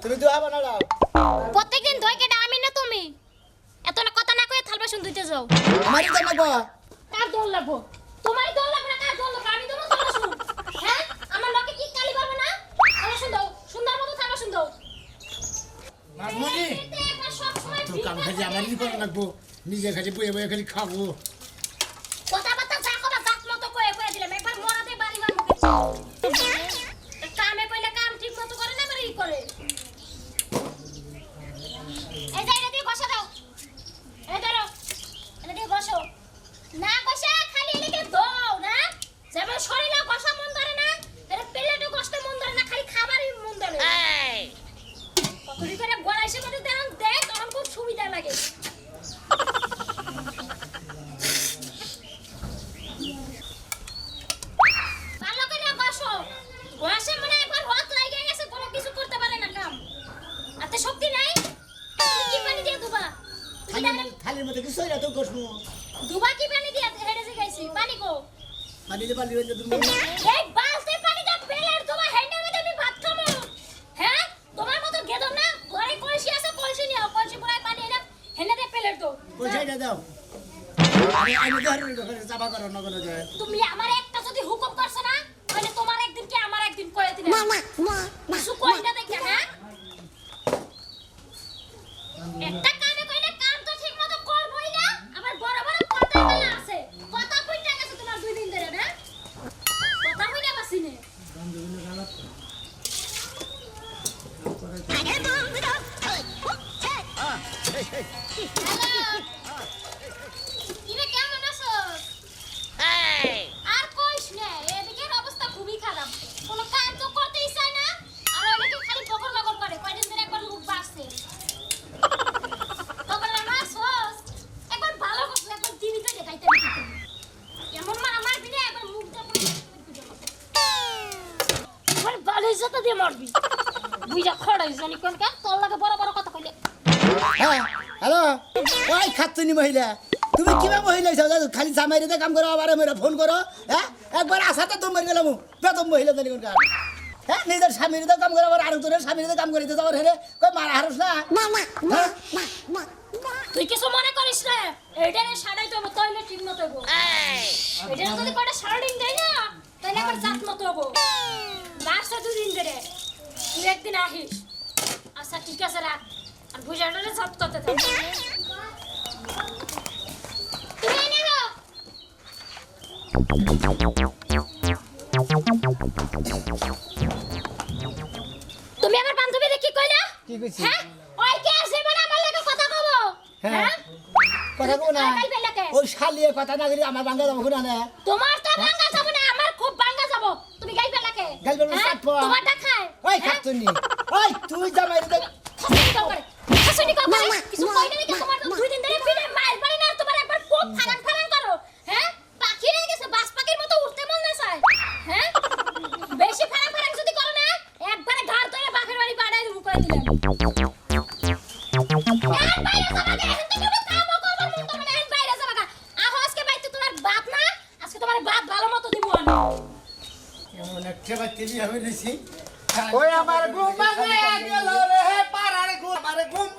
তুমি দোয়া বানাও প্রত্যেকদিন ধোয় কেটা আমি না তুমি এত না কথা না কয়ে থাল বাসন ধুইতে যাও আমারই তো লাগবো কার দোল লাগবো তোমারই দোল লাগবে না কার দোল লাগবে আমি দেবো থাল বাসন হ্যাঁ আমার লোকে কি কালি করবে না থাল বাসন দাও সুন্দর মতো থাল বাসন দাও মামুনি তো কাম খালি আমারই করা লাগবো নিজে খালি বয়ে বয়ে খালি খাবো কথা বার্তা যা কথা দাঁত মতো কয়ে কয়ে দিলাম একবার মরাতে বাড়ি বার মুখে কামে কইলে কাম ঠিক মতো করে না আমার ই করে এই যে এটা দিয়ে বসা দাও এই ধরো এটা দিয়ে বসো না বসা খালি এদিকে দাও না যেমন শরীরে বসা মন ধরে না এর পেলেটে কষ্ট মন ধরে না খালি খাবারই মন ধরে এই কতরি করে গড়াইছে করে দেন দেখ তখন খুব সুবিধা লাগে ভালো করে বসো বসে মানে একবার রত লাগে গেছে কোনো কিছু করতে পারে না কাম আতে শক্তি নাই কি পানি দিয়ে দুবা থালির মধ্যে কি সইরা তো কসমু দুবা কি পানি দিয়ে হেডে যে গাইছি পানি কো পানি দে পানি হইলে তুমি এই বালতি পানি দা পেলের দুবা হেডে মধ্যে আমি ভাত খাবো হ্যাঁ তোমার মতো গেদম না ঘরে কলসি আছে কলসি নিও কলসি পুরাই পানি না হেনে দে পেলের তো পয়সাটা দাও আমি ধরে চাপা করো না কোনো যায় তুমি আমার একটা যদি হুকুম করছ না তাহলে তোমার একদিন কি আমার একদিন কয়ে দিলে কিছু কইটা দেখে না একটা কামে কইলে কাম তো ঠিক মতো করবই না আবার বড় বড় কথা বলা আছে কথা কইটা গেছে তোমার দুই দিন ধরে না কথা কইনা বাসিনে ইরে কেমন আছো আর কইস না এদিকের অবস্থা খুবই খারাপ কোনো কাজ তো করতেই চায় না আর এদিকে খালি বকর বকর করে কয়দিন ধরে একবার মুখ বাড়ছে তখন আমার সস একবার ভালো করছে একবার টিভিতে দেখাইতে কেমন মা আমার বিনে একবার মুখ দিয়ে একবার বালিশ যেতে দিয়ে মরবি বুইরা খড়াই জানি কোন কা তোর লাগে বড় বড় কথা কইলে হ্যাঁ হ্যালো ওই খাতুনি মহিলা তুমি কিবা মহিলা হইছো খালি জামাইরে কাম করো আবার মেরা ফোন করো হ্যাঁ একবার আসাতে তো মরে গেলাম প্রথম মহিলা জানি কোন কাম হ্যাঁ নিজের স্বামীর তো কাম করে আবার আরেকজনের স্বামীর তো কাম করিতে যাবার হেরে কই মারা হারস না হ্যাঁ? তুই কিছু মনে করিস না এইটারে সারাই তো তইলে ঠিক মতো হবো এইটারে যদি কয়টা সারাদিন দেই না তাহলে আবার জাত মতো হবো লাস্ট দুদিন ধরে তুই একদিন আহিস আচ্ছা ঠিক আছে রাখ আর বুঝানোরে জাত করতে থাক তুমি এনে নাও তুমি আমার বান্ধবীরে কি কইলা কি কইছি হ্যাঁ ওই কে আছে মানে আমার লাগে কথা কব হ্যাঁ কথা কো না ওই শালিয়ে কথা না করি আমার বাঙ্গা যাবো না তোমার তো বাঙ্গা যাব না আমার খুব বাঙ্গা যাব তুমি গাইবে লাগে গাইবে সাতপা তোমারটা খায় ওই খাতুনি ওই তুই জামাইরে হাসুনি কও কিছু কই না তোমার তো দুই দিন ধরে ফিরে মাইল পারে না তোমার একবার খুব ফারান ফারান করো হ্যাঁ পাখি হয়ে গেছে বাস পাখির মতো উঠতে মন না চায় হ্যাঁ বেশি ফারান ফারান যদি করো না একবারে ঘাড় ধরে বাঘের বাড়ি পাড়ায় রুম করে দিলাম এমন একটা বাচ্চা আমি দিছি ওই আমার ঘুম ভাঙে গেল রে পাড়ার ঘুম আমার ঘুম